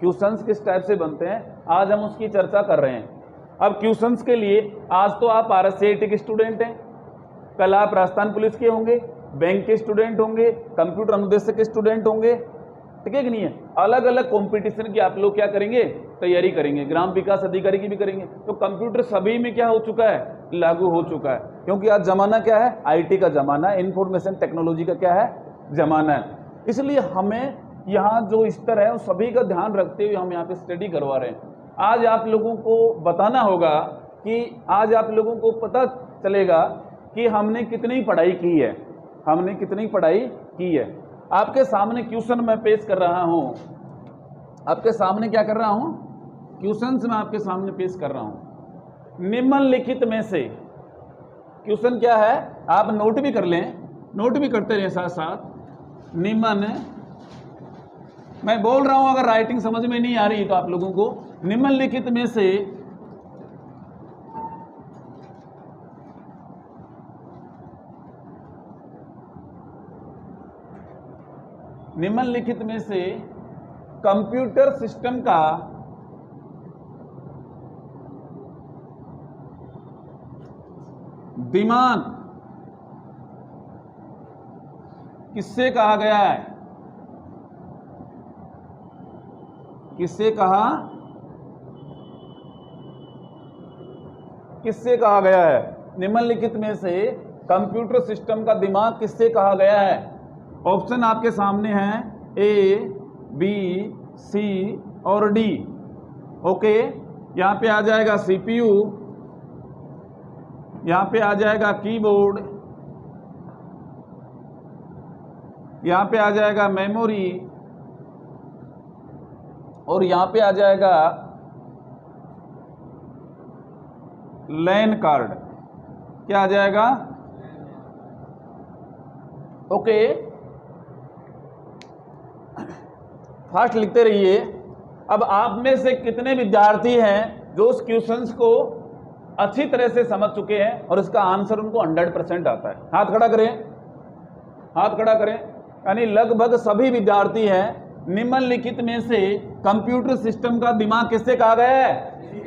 Questions किस type से बनते हैं, आज हम उसकी चर्चा कर रहे हैं। अब क्वेश्चंस के लिए आज तो आप RSCIT के स्टूडेंट हैं, कल आप राजस्थान पुलिस के होंगे, बैंक के स्टूडेंट होंगे, कंप्यूटर अनुदेशक के स्टूडेंट होंगे, ठीक है कि नहीं है। अलग अलग कंपटीशन की आप लोग क्या करेंगे, तैयारी करेंगे, ग्राम विकास अधिकारी की भी करेंगे। तो कंप्यूटर सभी में क्या हो चुका है, लागू हो चुका है, क्योंकि आज जमाना क्या है, IT का जमाना है, इंफॉर्मेशन टेक्नोलॉजी का क्या है, जमाना है। इसलिए हमें यहाँ जो स्तर है वो सभी का ध्यान रखते हुए हम यहाँ पे स्टडी करवा रहे हैं। आज आप लोगों को बताना होगा कि आज आप लोगों को पता चलेगा कि हमने कितनी पढ़ाई की है, हमने कितनी पढ़ाई की है। आपके सामने क्वेश्चन मैं पेश कर रहा हूं, आपके सामने क्या कर रहा हूं, क्वेश्चंस मैं आपके सामने पेश कर रहा हूं। निम्नलिखित में से क्वेश्चन क्या है, आप नोट भी कर लें, नोट भी करते रहें साथ साथ। निम्न, मैं बोल रहा हूं, अगर राइटिंग समझ में नहीं आ रही तो आप लोगों को, निम्नलिखित में से निम्नलिखित में से कंप्यूटर सिस्टम का दिमाग किससे कहा गया है, किससे कहा, किससे कहा गया है। निम्नलिखित में से कंप्यूटर सिस्टम का दिमाग किससे कहा गया है। ऑप्शन आपके सामने हैं A, B, C और D। ओके, यहाँ पे आ जाएगा CPU, यहाँ पे आ जाएगा कीबोर्ड, यहाँ पे आ जाएगा मेमोरी और यहाँ पे आ जाएगा लैन कार्ड। क्या आ जाएगा, ओके, फास्ट लिखते रहिए। अब आप में से कितने विद्यार्थी हैं जो उस क्वेश्चंस को अच्छी तरह से समझ चुके हैं और इसका आंसर उनको 100% आता है। हाथ खड़ा करें, हाथ खड़ा करें। यानी लगभग सभी विद्यार्थी हैं। निम्नलिखित में से कंप्यूटर सिस्टम का दिमाग किससे कहा गया है,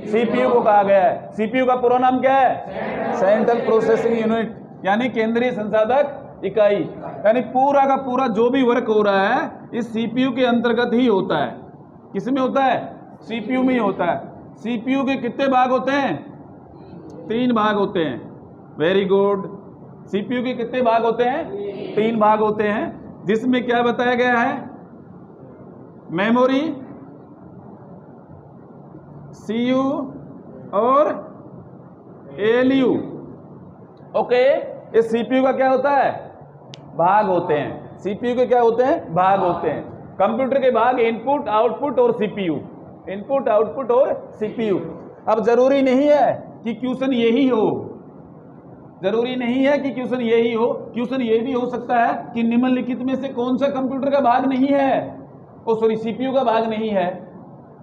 CPU को कहा गया है। CPU का पूरा नाम क्या है, सेंट्रल प्रोसेसिंग यूनिट, यानी केंद्रीय संसाधक इकाई। यानी पूरा का पूरा जो भी वर्क हो रहा है इस CPU के अंतर्गत ही होता है। किस में होता है, CPU में ही होता है। CPU के कितने भाग होते हैं, 3 भाग होते हैं। Very good. CPU के कितने भाग होते हैं, 3 भाग होते हैं, जिसमें क्या बताया गया है, मेमोरी, CU और ALU। ओके, इस CPU का क्या होता है, भाग होते हैं। CPU के क्या होते हैं, भाग होते हैं। कंप्यूटर के भाग इनपुट, आउटपुट और CPU, इनपुट, आउटपुट और CPU। अब जरूरी नहीं है कि क्वेश्चन यही हो, जरूरी नहीं है कि क्वेश्चन यही हो। क्वेश्चन ये भी हो सकता है कि निम्नलिखित में से कौन सा कंप्यूटर का भाग नहीं है, ओ सॉरी CPU का भाग नहीं है।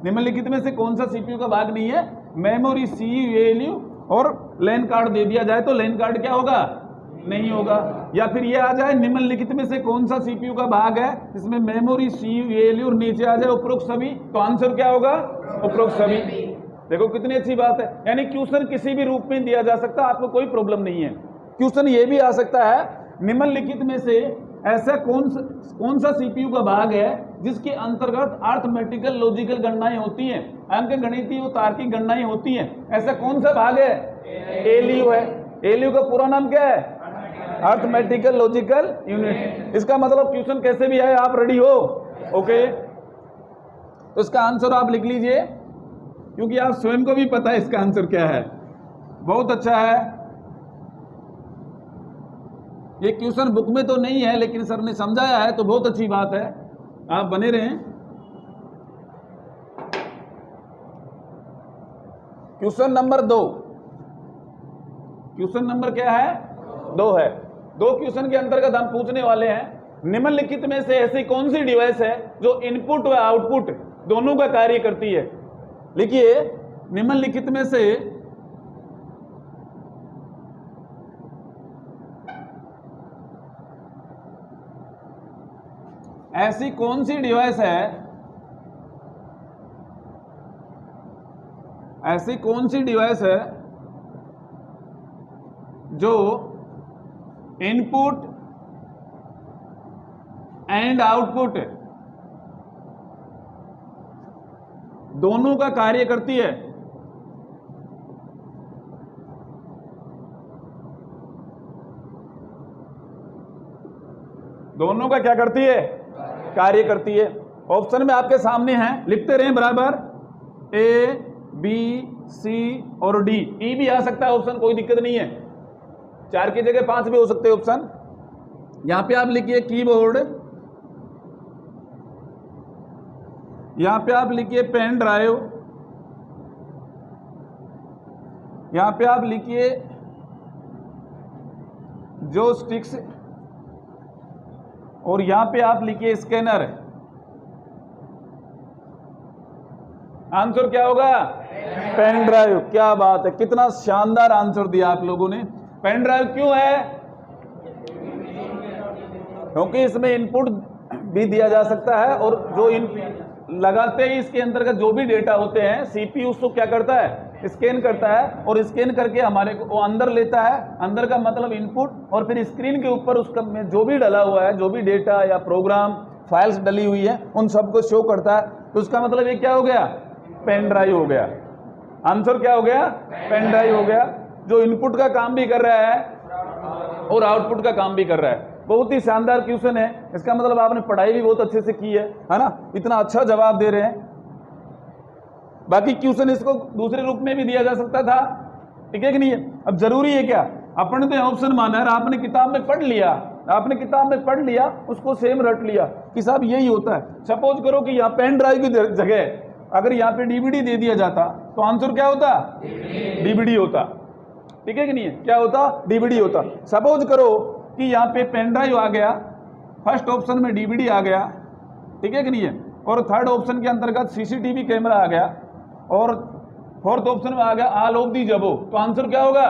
निम्नलिखित में से कौन सा CPU का भाग नहीं है, मेमोरी, CU, ALU और लैन कार्ड दे दिया जाए तो लैन कार्ड क्या होगा, नहीं होगा। या फिर ये आ जाए निम्नलिखित में से कौन सा CPU का भाग है, इसमें मेमोरी, CU, ALU और नीचे आ जाए उपरोक्त सभी, तो आंसर क्या होगा, उपरोक्त सभी। देखो कितनी अच्छी बात है। यानी क्वेश्चन किसी भी रूप में दिया जा सकता है, आपको कोई प्रॉब्लम नहीं है। क्वेश्चन ये भी आ सकता है, निम्नलिखित में से ऐसा कौन सा CPU का भाग है जिसके अंतर्गत अर्थमेटिकल लॉजिकल गणनाएं होती हैं, अंक गणितीय और तार्किक गणनाएं होती हैं, ऐसा कौन सा भाग है, ALU है। ALU का पूरा नाम क्या है, अर्थमेटिकल लॉजिकल यूनिट। इसका मतलब क्वेश्चन कैसे भी आए आप रेडी हो, ओके। तो इसका आंसर आप लिख लीजिए, क्योंकि आप स्वयं को भी पता है इसका आंसर क्या है। बहुत अच्छा है। ये क्वेश्चन बुक में तो नहीं है, लेकिन सर ने समझाया है तो बहुत अच्छी बात है, आप बने रहें। क्वेश्चन नंबर 2, क्वेश्चन नंबर क्या है, 2 है। 2 क्वेश्चन के अंतर्गत हम पूछने वाले हैं, निम्नलिखित में से ऐसी कौन सी डिवाइस है जो इनपुट व आउटपुट दोनों का कार्य करती है। लिखिए, निम्नलिखित में से ऐसी कौन सी डिवाइस है ऐसी कौन सी डिवाइस है जो इनपुट एंड आउटपुट दोनों का कार्य करती है? दोनों का क्या करती है? कार्य करती है। ऑप्शन में आपके सामने है, लिखते रहें बराबर। ए, बी, सी और डी। ई भी आ सकता है ऑप्शन, कोई दिक्कत नहीं है। 4 की जगह 5 भी हो सकते हैं ऑप्शन। यहां पे आप लिखिए कीबोर्ड, यहां पे आप लिखिए पेन ड्राइव, यहां पे आप लिखिए जो स्टिक्स, और यहां पे आप लिखिए स्कैनर। आंसर क्या होगा? Pen drive. क्या बात है, कितना शानदार आंसर दिया आप लोगों ने। पेन ड्राइव क्यों है? क्योंकि इसमें इनपुट भी दिया जा सकता है, और जो लगाते ही इसके अंतर्गत जो भी डेटा होते हैं सीपीयू उसको क्या करता है? स्कैन करता है, और स्कैन करके हमारे को वो अंदर लेता है। अंदर का मतलब इनपुट, और फिर स्क्रीन के ऊपर उसका में जो भी डला हुआ है, जो भी डेटा या प्रोग्राम फाइल्स डली हुई है, उन सबको शो करता है। तो उसका मतलब ये क्या हो गया? पेन ड्राइव हो गया। आंसर क्या हो गया? पेन ड्राइव हो गया, जो इनपुट का काम भी कर रहा है और आउटपुट का काम भी कर रहा है। बहुत ही शानदार क्वेश्चन है। इसका मतलब आपने पढ़ाई भी बहुत अच्छे से की है ना? इतना अच्छा जवाब दे रहे हैं। बाकी क्वेश्चन इसको दूसरे रूप में भी दिया जा सकता था, ठीक है कि नहीं है? अब जरूरी है क्या? अपन तो ऑप्शन माना है, आपने किताब में पढ़ लिया, आपने किताब में पढ़ लिया, उसको सेम रट लिया कि साहब यही होता है। सपोज करो कि यहाँ पेन ड्राइव की जगह अगर यहाँ पे डीवीडी दे दिया जाता तो आंसर क्या होता? डीवीडी होता, ठीक है कि नहीं है? क्या होता? डीवीडी होता। सपोज करो कि यहाँ पे पेन ड्राइव आ गया, फर्स्ट ऑप्शन में डीवीडी आ गया, ठीक है कि नहीं है? और थर्ड ऑप्शन के अंतर्गत सीसीटीवी कैमरा आ गया, और फोर्थ ऑप्शन में आ गया ऑल ऑफ दी जबो। तो आंसर क्या होगा?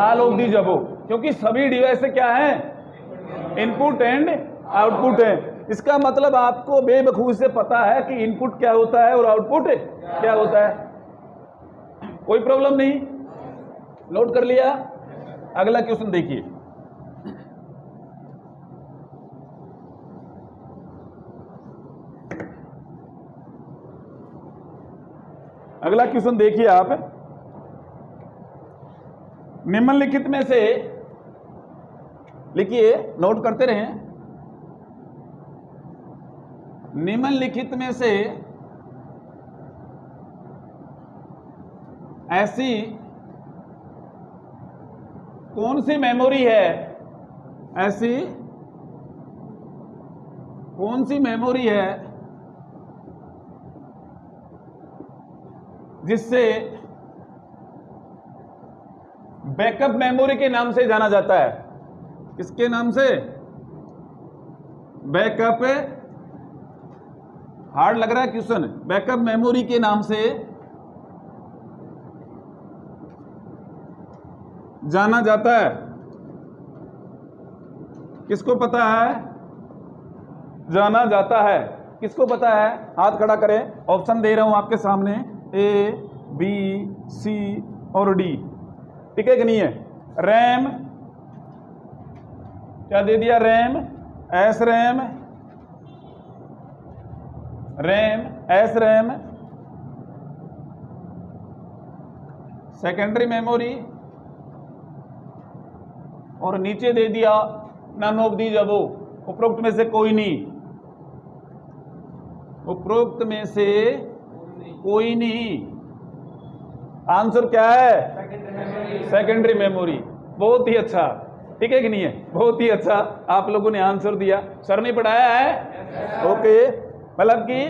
ऑल ऑफ दी जबो, क्योंकि सभी डिवाइस क्या है? इनपुट एंड आउटपुट है। इसका मतलब आपको बेवकूफी से पता है कि इनपुट क्या होता है और आउटपुट क्या होता है। कोई प्रॉब्लम नहीं, नोट कर लिया। अगला क्वेश्चन देखिए। अगला क्वेश्चन देखिए आप। निम्नलिखित में से, लिखिए, नोट करते रहें। निम्नलिखित में से ऐसी कौन सी मेमोरी है, ऐसी कौन सी मेमोरी है जिससे बैकअप मेमोरी के नाम से जाना जाता है? किसके नाम से? बैकअप, हार्ड लग रहा है क्वेश्चन, बैकअप मेमोरी के नाम से जाना जाता है। किसको पता है? जाना जाता है, किसको पता है? हाथ खड़ा करें। ऑप्शन दे रहा हूं आपके सामने, ए, बी, सी और डी, ठीक है कि नहीं है? रैम, क्या दे दिया? RAM, S RAM, RAM, S RAM, secondary memory, और नीचे दे दिया नन ऑफ दीज अबोव। उपरोक्त में से कोई नहीं, उपरोक्त में से कोई नहीं। आंसर क्या है? Secondary memory. बहुत ही अच्छा, ठीक है कि नहीं है? बहुत ही अच्छा आप लोगों ने आंसर दिया। सर ने पढ़ाया है? ओके। मतलब कि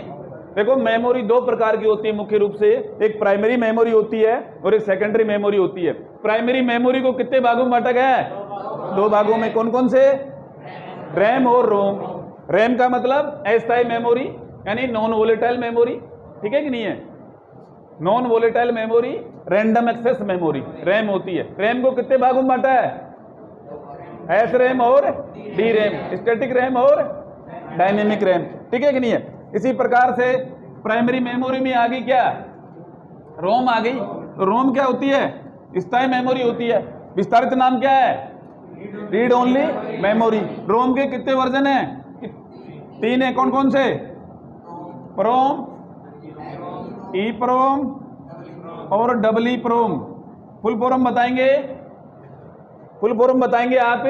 देखो, मेमोरी 2 प्रकार की होती है मुख्य रूप से। एक प्राइमरी मेमोरी होती है और एक सेकेंडरी मेमोरी होती है। प्राइमरी मेमोरी को कितने भागों में बांटा गया है? 2 भागों में। कौन कौन से? रैम और रोम। रैम का मतलब अस्थायी मेमोरी, यानी नॉन वोलेटाइल मेमोरी, ठीक है कि नहीं है? Non volatile memory, random access memory, RAM होती है। रैम को कितने भागों में बांटा है? एस रैम और डी रैम, स्टैटिक रैम और डायनेमिक रैम, ठीक है कि नहीं है? इसी प्रकार से प्राइमरी मेमोरी में आ गई क्या? रोम आ गई। तो रोम क्या होती है? स्थायी मेमोरी होती है। विस्तारित नाम क्या है? Read only memory. रोम के कितने वर्जन हैं? 3 है। कौन कौन से? प्रोम, ई प्रोम और डबल ई प्रोम। फुल फॉर्म बताएंगे? फुल फॉर्म बताएंगे आप?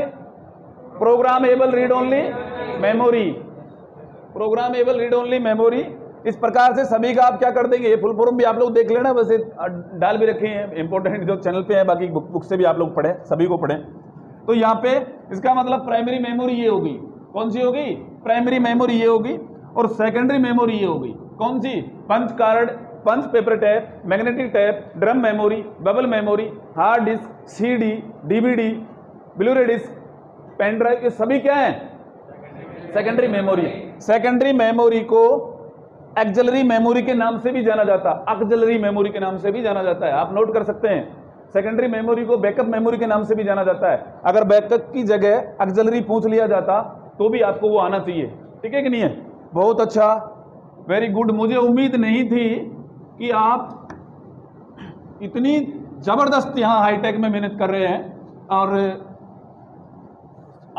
Programmable read only memory. Programmable read only memory. इस प्रकार से सभी का आप क्या कर देंगे? ये फुल फॉर्म भी आप लोग देख लेना, वैसे डाल भी रखे हैं इंपॉर्टेंट जो चैनल पे है, बाकी बुक से भी आप लोग पढ़े, सभी को पढ़े। तो यहाँ पे इसका मतलब प्राइमरी मेमोरी ये होगी। कौन सी होगी? प्राइमरी मेमोरी ये होगी। और सेकेंडरी मेमोरी ये होगी। कौन सी? Punch card, punch paper tape, magnetic tape, drum memory, bubble memory, hard disk, CD, DVD, Blu-ray disk, pen drive, ये सभी क्या है? Secondary memory. सेकेंडरी मेमोरी को एक्सिलरी मेमोरी के नाम से भी जाना जाता है, ऑक्सिलरी मेमोरी के नाम से भी जाना जाता है। आप नोट कर सकते हैं। सेकेंडरी मेमोरी को बैकअप मेमोरी के नाम से भी जाना जाता है। अगर बैकअप की जगह एक्सिलरी पूछ लिया जाता तो भी आपको वो आना चाहिए। ठीक है कि नहीं है? बहुत अच्छा, वेरी गुड। मुझे उम्मीद नहीं थी कि आप इतनी जबरदस्त यहाँ हाईटेक में मेहनत कर रहे हैं, और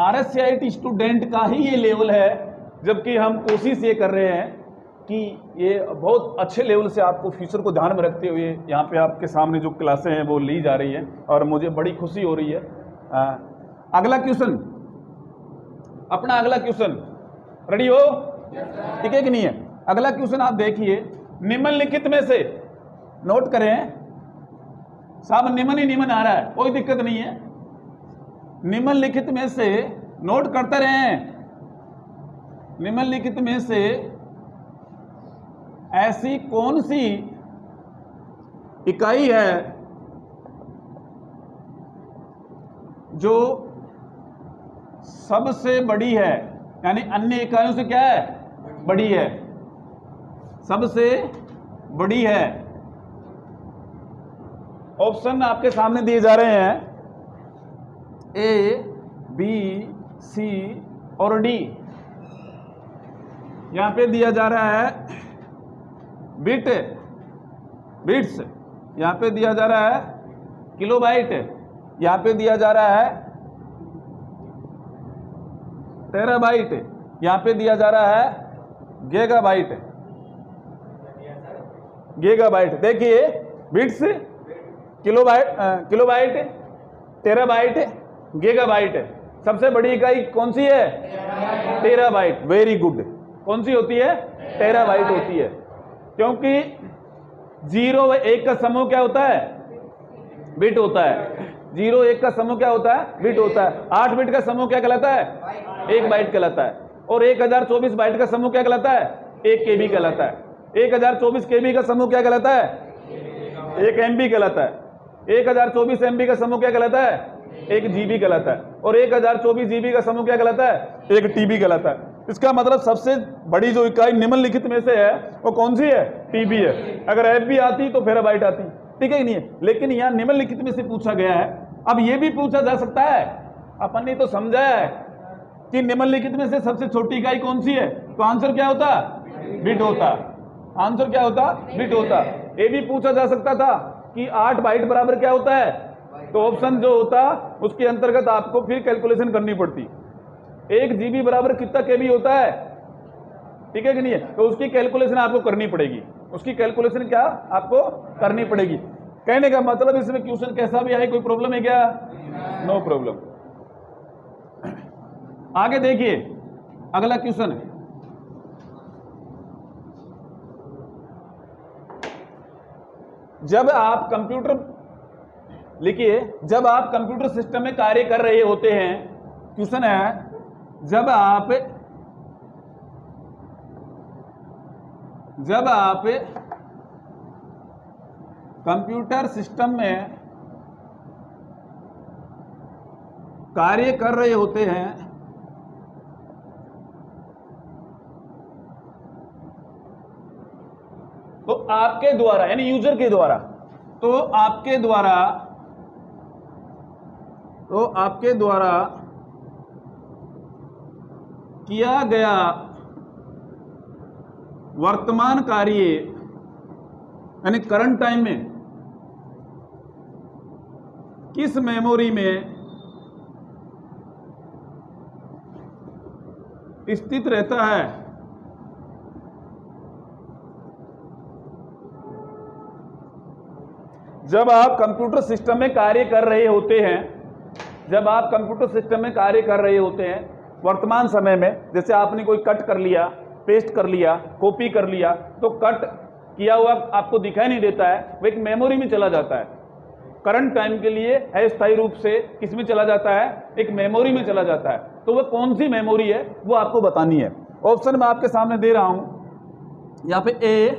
RSCIT स्टूडेंट का ही ये लेवल है, जबकि हम कोशिश ये कर रहे हैं कि ये बहुत अच्छे लेवल से आपको फ्यूचर को ध्यान में रखते हुए यहाँ पे आपके सामने जो क्लासें हैं वो ली जा रही हैं, और मुझे बड़ी खुशी हो रही है। अगला क्वेश्चन, अपना अगला क्वेश्चन रेडी हो? ठीक है कि नहीं है? अगला क्वेश्चन आप देखिए, निम्नलिखित में से, नोट करें साहब, निम्न ही निम्न आ रहा है, कोई दिक्कत नहीं है। निम्नलिखित में से नोट करते रहें। निम्नलिखित में से ऐसी कौन सी इकाई है जो सबसे बड़ी है, यानी अन्य इकाइयों से क्या है? बड़ी है, सबसे बड़ी है। ऑप्शन आपके सामने दिए जा रहे हैं, A, B, C और D। यहां पे दिया जा रहा है बिट्स, यहां पे दिया जा रहा है किलोबाइट, यहां पे दिया जा रहा है टेराबाइट, यहां पे दिया जा रहा है गीगाबाइट। देखिए, बिट्स, किलोबाइट, टेराबाइट, गीगाबाइट। सबसे बड़ी इकाई कौन सी है? टेराबाइट। Very good. कौन सी होती है? टेराबाइट होती है, क्योंकि 0 व 1 का समूह क्या होता है? बिट होता है। 0 1 का समूह क्या होता है? बिट होता है। 8 बिट का समूह क्या कहलाता है? 1 बाइट कहलाता है। और 1024 बाइट का समूह क्या कहलाता है? 1 KB कहलाता है। 1024 KB का समूह क्या कहलाता है? 1 MB कहलाता है। 1024 MB का समूह क्या कहलाता है? 1 GB कहलाता है। और 1024 GB का समूह क्या कहलाता है? 1 TB कहलाता है। इसका मतलब सबसे बड़ी जो इकाई निम्नलिखित में से है वो कौन सी है? TB है। अगर FB आती तो फेराबाइट आती। ठीक है कि नहीं है? लेकिन यहाँ निम्नलिखित में से पूछा गया है। अब ये भी पूछा जा सकता है, अपन ने तो समझा है कि निम्नलिखित में से सबसे छोटी इकाई कौन सी है, तो आंसर क्या होता? बिट होता। आंसर क्या होता? बिट होता। ये भी पूछा जा सकता था कि 8 बाइट बराबर क्या होता है, तो ऑप्शन जो होता उसके अंतर्गत आपको फिर कैलकुलेशन करनी पड़ती। 1 GB बराबर कितना KB होता है? ठीक है कि नहीं है? तो उसकी कैलकुलेशन आपको करनी पड़ेगी। उसकी कैलकुलेशन क्या आपको करनी पड़ेगी। कहने का मतलब इसमें क्वेश्चन कैसा भी आए कोई प्रॉब्लम है क्या? No problem. आगे देखिए, अगला क्वेश्चन है, जब आप कंप्यूटर, लिखिए, जब आप कंप्यूटर सिस्टम में कार्य कर रहे होते हैं, क्वेश्चन है, जब आप कंप्यूटर सिस्टम में कार्य कर रहे होते हैं तो आपके द्वारा, यानी यूजर के द्वारा, तो आपके द्वारा किया गया वर्तमान कार्य यानी करंट टाइम में किस मेमोरी में स्थित रहता है। जब आप कंप्यूटर सिस्टम में कार्य कर रहे होते हैं, जब आप कंप्यूटर सिस्टम में कार्य कर रहे होते हैं वर्तमान समय में, जैसे आपने कोई कट कर लिया, पेस्ट कर लिया, कॉपी कर लिया, तो कट किया हुआ आपको दिखाई नहीं देता है, वो एक मेमोरी में चला जाता है। करंट टाइम के लिए अस्थायी रूप से किस में चला जाता है, एक मेमोरी में चला जाता है। तो वह कौन सी मेमोरी है वो आपको बतानी है। ऑप्शन मैं आपके सामने दे रहा हूं, यहाँ पे A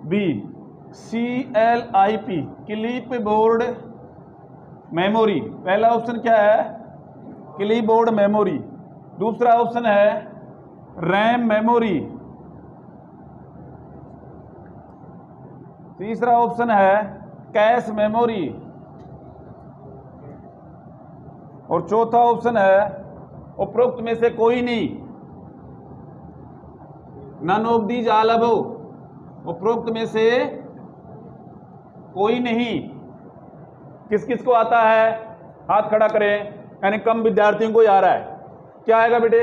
B CLIP clip board memory. पहला ऑप्शन क्या है, क्लिप बोर्ड मेमोरी। दूसरा ऑप्शन है रैम मेमोरी। तीसरा ऑप्शन है कैश मेमोरी। और चौथा ऑप्शन है उपरोक्त में से कोई नहीं, none of these all above. उपरोक्त में से कोई नहीं। किस किस को आता है, हाथ खड़ा करें, यानी कम विद्यार्थियों को आ रहा है। क्या आएगा बेटे,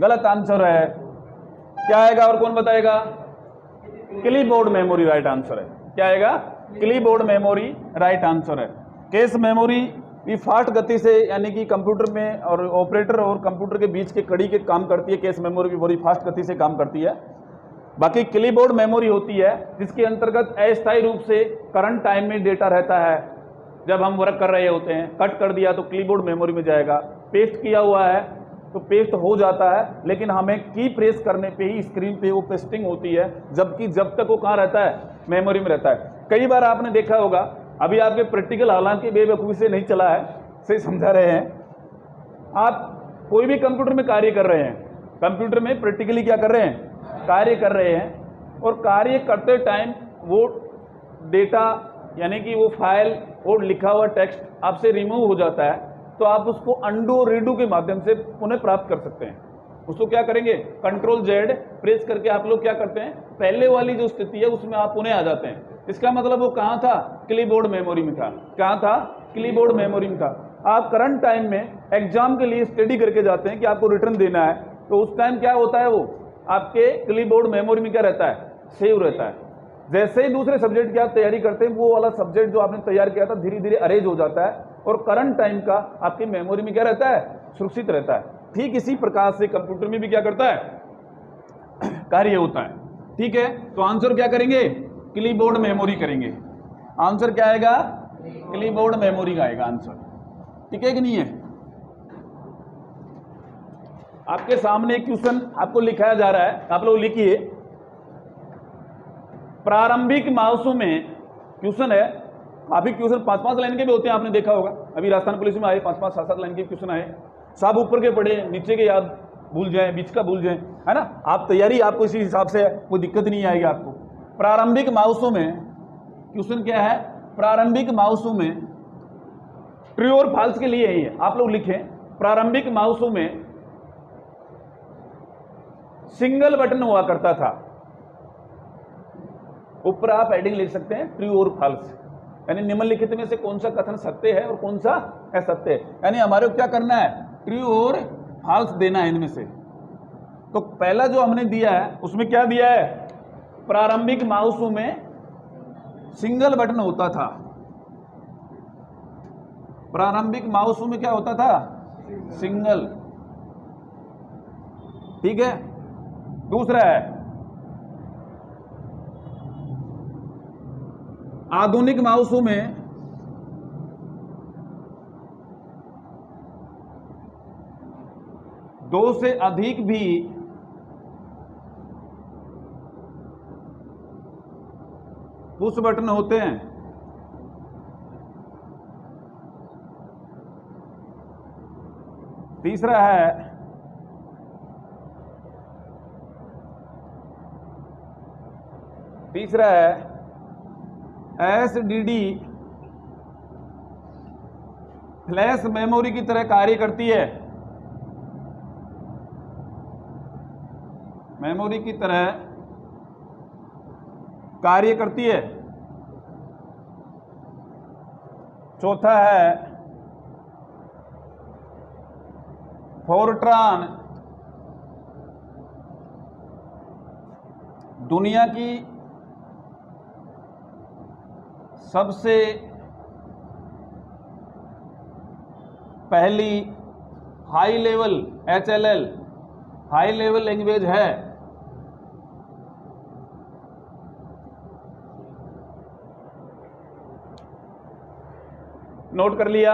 गलत आंसर है। क्या आएगा और कौन बताएगा, clip board memory write answer है। क्या आएगा, clip board memory write answer है। कैश मेमोरी भी फास्ट गति से, यानी कि कंप्यूटर में और ऑपरेटर और कंप्यूटर के बीच के कड़ी के काम करती है। कैश मेमोरी भी बड़ी फास्ट गति से काम करती है। बाकी क्लिप बोर्ड मेमोरी होती है जिसके अंतर्गत अस्थायी रूप से करंट टाइम में डेटा रहता है। जब हम वर्क कर रहे होते हैं, कट कर दिया तो क्लिप बोर्ड मेमोरी में जाएगा, पेस्ट किया हुआ है तो पेस्ट हो जाता है, लेकिन हमें की प्रेस करने पे ही स्क्रीन पे वो पेस्टिंग होती है, जबकि जब तक वो कहाँ रहता है, मेमोरी में रहता है। कई बार आपने देखा होगा, अभी आपके प्रैक्टिकल हालांकि बेवकूफ़ी से नहीं चला है, सही समझा रहे हैं। आप कोई भी कंप्यूटर में कार्य कर रहे हैं, कंप्यूटर में प्रैक्टिकली क्या कर रहे हैं, कार्य कर रहे हैं, और कार्य करते टाइम वो डेटा यानी कि वो फाइल और लिखा हुआ टेक्स्ट आपसे रिमूव हो जाता है, तो आप उसको अंडू और रीडू के माध्यम से पुनः प्राप्त कर सकते हैं। उसको क्या करेंगे, कंट्रोल Z प्रेस करके आप लोग क्या करते हैं, पहले वाली जो स्थिति है उसमें आप पुनः आ जाते हैं। इसका मतलब वो कहाँ था, क्लिप बोर्ड मेमोरी में था। कहाँ था, क्लिप बोर्ड मेमोरी में था। आप करंट टाइम में एग्जाम के लिए स्टडी करके जाते हैं कि आपको रिटर्न देना है, तो उस टाइम क्या होता है, वो आपके क्लिप बोर्ड मेमोरी में क्या रहता है, सेव रहता है। जैसे ही दूसरे सब्जेक्ट की आप तैयारी करते हैं, वो वाला सब्जेक्ट जो आपने तैयार किया था धीरे धीरे अरेंज हो जाता है और करंट टाइम का आपकी मेमोरी में क्या रहता है, सुरक्षित रहता है। ठीक इसी प्रकार से कंप्यूटर में भी क्या करता है, कार्य होता है। ठीक है, तो आंसर क्या करेंगे, क्लिप बोर्ड मेमोरी करेंगे। आंसर क्या आएगा, क्लिप बोर्ड मेमोरी का आएगा आंसर। ठीक है कि नहीं है। आपके सामने एक क्वेश्चन आपको लिखाया जा रहा है, आप लोग लिखिए। प्रारंभिक माउसों में क्वेश्चन है, काफी क्वेश्चन 5-5 लाइन के भी होते हैं, आपने देखा होगा। अभी राजस्थान पुलिस में आए 5-5, 7-7 लाइन के क्वेश्चन आए। सब ऊपर के पढ़े, नीचे के याद भूल जाए, बीच का भूल जाए, है ना। आप तैयारी आपको इसी हिसाब से, कोई दिक्कत नहीं आएगी आपको। प्रारंभिक माउसों में क्वेश्चन क्या है, प्रारंभिक माउसों में ट्रू और फॉल्स के लिए ही है, आप लोग लिखें। प्रारंभिक माउसों में सिंगल बटन हुआ करता था। ऊपर आप हेडिंग लिख सकते हैं ट्रू और फॉल्स, यानी निम्नलिखित में से कौन सा कथन सत्य है और कौन सा असत्य है। यानी हमारे को क्या करना है, ट्रू और फॉल्स देना है इनमें से। तो पहला जो हमने दिया है उसमें क्या दिया है, प्रारंभिक माउसों में सिंगल बटन होता था। प्रारंभिक माउसों में क्या होता था, सिंगल। ठीक है। दूसरा है आधुनिक माउसों में दो से अधिक भी पुश बटन होते हैं। तीसरा है SDD फ्लैश मेमोरी की तरह कार्य करती है। मेमोरी की तरह कार्य करती है। चौथा है फोर्ट्रान दुनिया की सबसे पहली high level HLL high level language है। नोट कर लिया,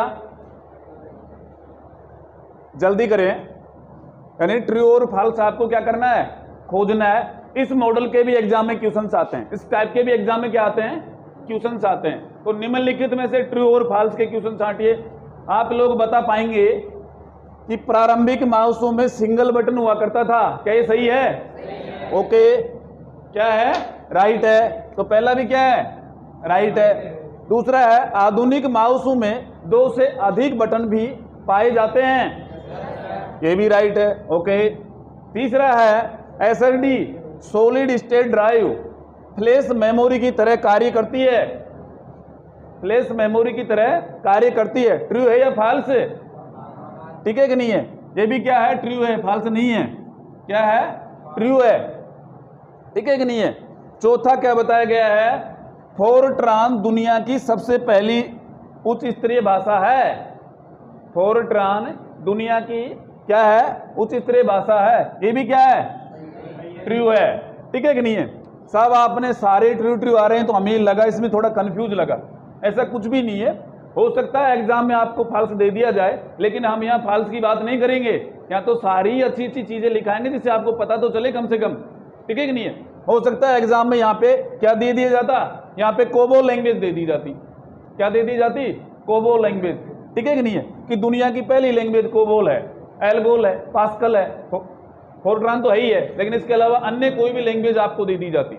जल्दी करें। यानी ट्रू और फॉल्स आपको क्या करना है, खोजना है। इस मॉडल के भी एग्जाम में क्वेश्चंस आते हैं, इस टाइप के भी एग्जाम में क्या आते हैं, क्वेश्चंस आते हैं। तो निम्नलिखित में से ट्रू और फॉल्स के क्वेश्चन छांटिए। आप लोग बता पाएंगे कि प्रारंभिक माउसों में सिंगल बटन हुआ करता था, क्या ये सही है? ओके, क्या है, राइट है। तो पहला भी क्या है, राइट है। दूसरा है आधुनिक माउसों में 2 से अधिक बटन भी पाए जाते हैं, ये भी राइट है। ओके। तीसरा है SSD solid state drive flash memory की तरह कार्य करती है, फ्लैश मेमोरी की तरह कार्य करती है। ट्रू है या फॉल्स? ठीक है कि नहीं है? ये भी क्या है, ट्रू है, फॉल्स नहीं है। क्या है, ट्रू है। ठीक है कि नहीं है? चौथा क्या बताया गया है, फोर्ट्रान दुनिया की सबसे पहली उच्च स्तरीय भाषा है। फोर्ट्रान दुनिया की क्या है, उच्च स्तरीय भाषा है। ये भी क्या है, ट्रू है। ठीक है कि नहीं है? सब आपने सारे ट्रू आ रहे हैं तो हमें लगा इसमें थोड़ा कंफ्यूज लगा, ऐसा कुछ भी नहीं है। हो सकता है एग्जाम में आपको फॉल्स दे दिया जाए, लेकिन हम यहाँ फॉल्स की बात नहीं करेंगे, यहाँ तो सारी अच्छी अच्छी चीजें लिखाएंगे जिससे आपको पता तो चले कम से कम। ठीक है कि नहीं है? हो सकता है एग्जाम में यहाँ पे क्या दे दिया जाता, यहाँ पे कोबोल लैंग्वेज दे दी जाती। क्या दे दी जाती, कोबोल लैंग्वेज। ठीक है कि नहीं है, कि दुनिया की पहली लैंग्वेज कोबोल है, एल्गोल है, पास्कल है, फोर्ट्रान तो है ही है, लेकिन इसके अलावा अन्य कोई भी लैंग्वेज आपको दे दी जाती।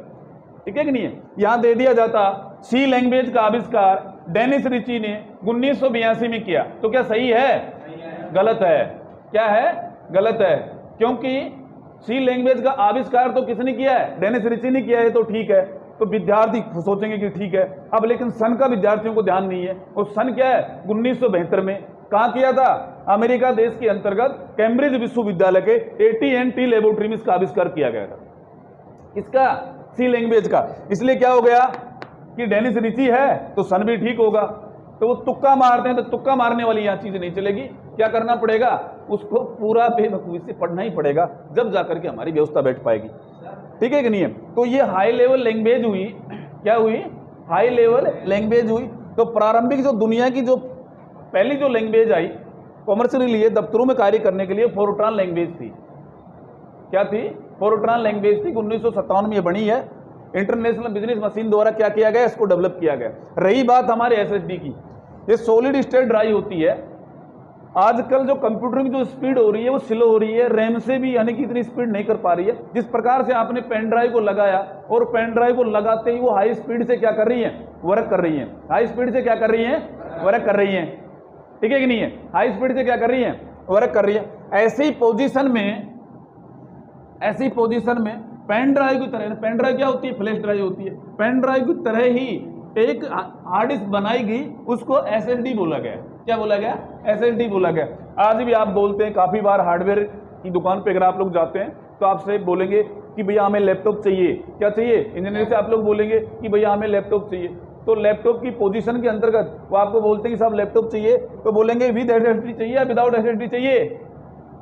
ठीक है कि नहीं है? यहाँ दे दिया जाता सी लैंग्वेज का आविष्कार डेनिस रिची ने 1982 में किया। तो क्या सही है? गलत है। क्या है, गलत है। क्योंकि सी लैंग्वेज का आविष्कार तो किसने किया है, डेनिस रिची ने किया है। तो ठीक है, तो विद्यार्थी सोचेंगे कि ठीक है। अब लेकिन सन का विद्यार्थियों को ध्यान नहीं है। और सन क्या है, 1972 में। कहाँ किया था, अमेरिका देश के अंतर्गत कैम्ब्रिज विश्वविद्यालय के AT&T लेबोरेटरी में इसका आविष्कार किया गया था। इसका सी लैंग्वेज का। इसलिए क्या हो गया कि डेनिस रिची है तो सन भी ठीक होगा। तो वो तुक्का मारते हैं, तो तुक्का मारने वाली यहाँ चीज नहीं चलेगी। क्या करना पड़ेगा, उसको पूरा बेवकूफी से पढ़ना ही पड़ेगा, जब जाकर के हमारी व्यवस्था बैठ पाएगी। ठीक है कि नहीं है? तो ये हाई लेवल लैंग्वेज हुई, क्या हुई, हाई लेवल लैंग्वेज हुई। तो प्रारंभिक जो दुनिया की जो पहली जो लैंग्वेज आई कॉमर्शियल लिए दफ्तरों में कार्य करने के लिए, फोर्ट्रान लैंग्वेज थी। क्या थी, फोर्ट्रान लैंग्वेज थी। 1957 में ये बनी है। इंटरनेशनल बिजनेस मशीन द्वारा क्या किया गया, इसको डेवलप किया गया। रही बात हमारे SSD की, ये सॉलिड स्टेट ड्राइव होती है। आजकल जो कंप्यूटर की जो स्पीड हो रही है वो स्लो हो रही है, रैम से भी यानी कि इतनी स्पीड नहीं कर पा रही है। जिस प्रकार से आपने पेन ड्राइव को लगाया और पेन ड्राइव को लगाते ही वो हाई स्पीड से क्या कर रही है, वर्क कर रही है। हाई स्पीड से क्या कर रही है, वर्क कर रही है। ठीक है कि नहीं है? हाई स्पीड से क्या कर रही है, वर्क कर रही है। ऐसी पोजीशन में पेन ड्राइव की तरह, पेन ड्राइव क्या होती है, फ्लैश ड्राइव होती है। पेन ड्राइव की तरह ही एक हार्ड डिस्क बनाई गई, उसको SSD बोला गया। क्या बोला गया, SSD बोला गया। आज भी आप बोलते हैं, काफी बार हार्डवेयर की दुकान पे अगर आप लोग जाते हैं तो आपसे बोलेंगे कि भैया हमें लैपटॉप चाहिए। क्या चाहिए, इंजीनियर से आप लोग बोलेंगे कि भैया हमें लैपटॉप चाहिए। तो लैपटॉप की पोजीशन के अंतर्गत वो आपको बोलते हैं कि साहब लैपटॉप चाहिए, तो बोलेंगे विद SSD चाहिए या विदाउट SSD चाहिए।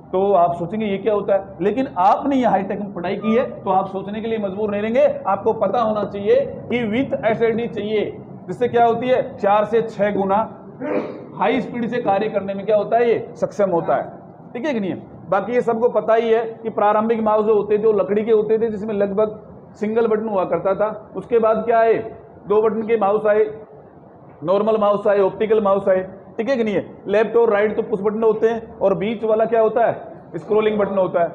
तो आप सोचेंगे ये क्या होता है, लेकिन आपने ये हाईटेक में पढ़ाई की है तो आप सोचने के लिए मजबूर नहीं रहेंगे। आपको पता होना चाहिए कि विथ SSD चाहिए, जिससे क्या होती है 4 से 6 गुना हाई स्पीड से कार्य करने में क्या होता है, ये सक्षम होता है। ठीक है कि नहीं है? बाकी ये सबको पता ही है कि प्रारंभिक माउस जो होते थे वो लकड़ी के होते थे, जिसमें लगभग सिंगल बटन हुआ करता था। उसके बाद क्या आए, 2 बटन के माउस आए, नॉर्मल माउस आए, ऑप्टिकल माउस आए। ठीक है कि नहीं है? लेफ्ट और राइट तो पुश बटन होते हैं और बीच वाला क्या होता है, स्क्रोलिंग बटन होता है।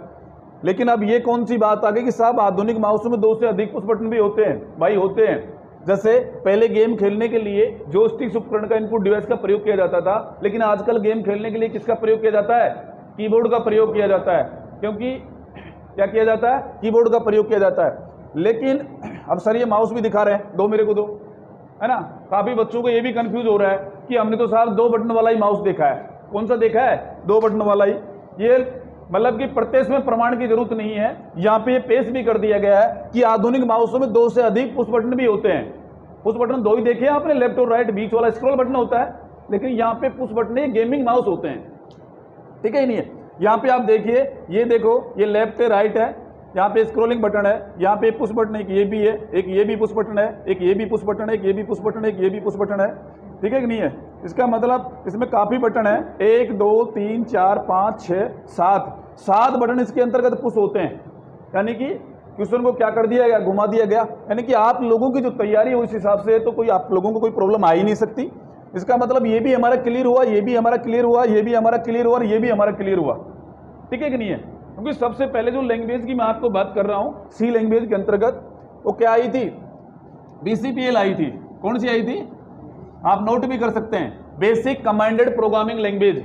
लेकिन अब ये कौन सी बात आ गई कि साहब आधुनिक माउसों में 2 से अधिक पुश बटन भी होते हैं। भाई होते हैं। जैसे पहले गेम खेलने के लिए जॉयस्टिक उपकरण का इनपुट डिवाइस का प्रयोग किया जाता था, लेकिन आजकल गेम खेलने के लिए किसका प्रयोग किया जाता है, कीबोर्ड का प्रयोग किया जाता है। क्योंकि क्या किया जाता है, कीबोर्ड का प्रयोग किया जाता है। लेकिन अब सर ये माउस भी दिखा रहे हैं, दो मेरे को दो, है ना। काफी बच्चों को ये भी कंफ्यूज हो रहा है कि हमने तो साहब 2 बटन वाला ही माउस देखा है। कौन सा देखा है? 2 बटन वाला ही। ये मतलब कि प्रत्यक्ष में प्रमाण की जरूरत नहीं है। यहाँ पे ये पेश भी कर दिया गया है कि आधुनिक माउसों में 2 से अधिक पुश बटन भी होते हैं। पुश बटन 2 ही देखे आपने, लेफ्ट और राइट, बीच वाला स्क्रॉल बटन होता है, लेकिन यहाँ पे पुश बटन ये गेमिंग माउस होते हैं, ठीक है। नहीं है, यहाँ पे आप देखिए, ये देखो, ये लेफ्ट है राइट है, यहाँ पे स्क्रॉलिंग बटन है, यहाँ पे पुश बटन, एक ये भी है, एक ये भी पुश बटन है, एक ये भी पुश बटन है, एक ये भी पुश बटन है, एक ये भी पुश बटन है, ठीक है कि नहीं है। इसका मतलब इसमें काफी बटन है, 1 2 3 4 5 6 7 बटन इसके अंतर्गत पुश होते हैं। यानी कि क्वेश्चन को क्या कर दिया गया, घुमा दिया गया। यानी कि आप लोगों की जो तैयारी है उस हिसाब से तो कोई आप लोगों को कोई प्रॉब्लम आ ही नहीं सकती। इसका मतलब ये भी हमारा क्लियर हुआ, ये भी हमारा क्लियर हुआ, ये भी हमारा क्लियर हुआ और ये भी हमारा क्लियर हुआ, ठीक है कि नहीं है। क्योंकि सबसे पहले जो लैंग्वेज की मैं आपको बात कर रहा हूं, सी लैंग्वेज के अंतर्गत वो क्या आई थी, BCPL आई थी। कौन सी आई थी, आप नोट भी कर सकते हैं, बेसिक कमांडेड प्रोग्रामिंग लैंग्वेज।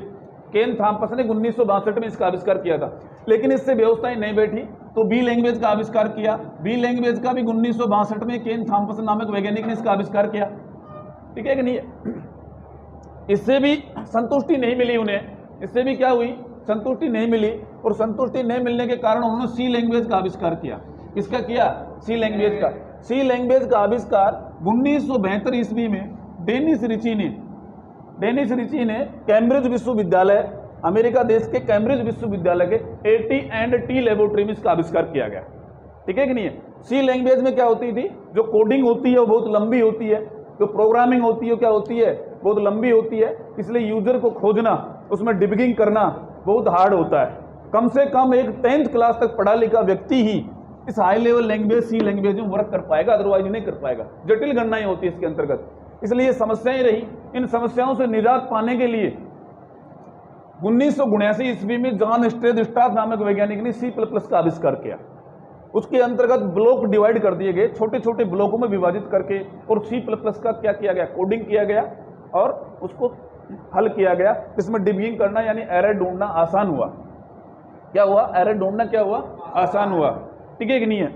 केन थॉमस ने 1962 में इसका आविष्कार किया था, लेकिन इससे व्यवस्थाएं नहीं बैठी तो बी लैंग्वेज का आविष्कार किया। बी लैंग्वेज का भी 1962 में केन थॉमस नामक वैज्ञानिक ने इसका आविष्कार किया, ठीक है कि नहीं है। इससे भी संतुष्टि नहीं मिली उन्हें, इससे भी क्या हुई, संतुष्टि नहीं मिली, और संतुष्टि नहीं मिलने के कारण उन्होंने सी लैंग्वेज का आविष्कार किया। किसका किया, सी लैंग्वेज का। सी लैंग्वेज का आविष्कार 1972 ईस्वी में डेनिस रिची ने कैम्ब्रिज विश्वविद्यालय, अमेरिका देश के कैम्ब्रिज विश्वविद्यालय के AT&T लेबोरेटरी में इसका आविष्कार किया गया, ठीक है कि नहीं है। सी लैंग्वेज में क्या होती थी, जो कोडिंग होती है वो बहुत लंबी होती है, जो प्रोग्रामिंग होती है क्या होती है, बहुत लंबी होती है, इसलिए यूजर को खोजना, उसमें डिबगिंग करना बहुत हार्ड होता है। कम से कम एक 10th क्लास तक पढ़ा लिखा व्यक्ति ही इस high level language C language में वर्क कर पाएगा, अदरवाइज नहीं कर पाएगा। जटिल गणनाएं होती है इसके अंतर्गत, इसलिए समस्याएं रही। इन समस्याओं से निजात पाने के लिए 1979 ईस्वी में जॉन स्ट्रेथ नामक वैज्ञानिक ने C++ का आविष्कार किया। उसके अंतर्गत ब्लॉक डिवाइड कर दिए गए, छोटे छोटे ब्लॉकों में विभाजित करके, और C++ का क्या किया गया, कोडिंग किया गया और उसको हल किया गया। इसमें डिबगिंग करना यानी एरर ढूंढना आसान हुआ। क्या हुआ, एरर ढूंढना क्या हुआ, आसान हुआ, ठीक है कि नहीं है।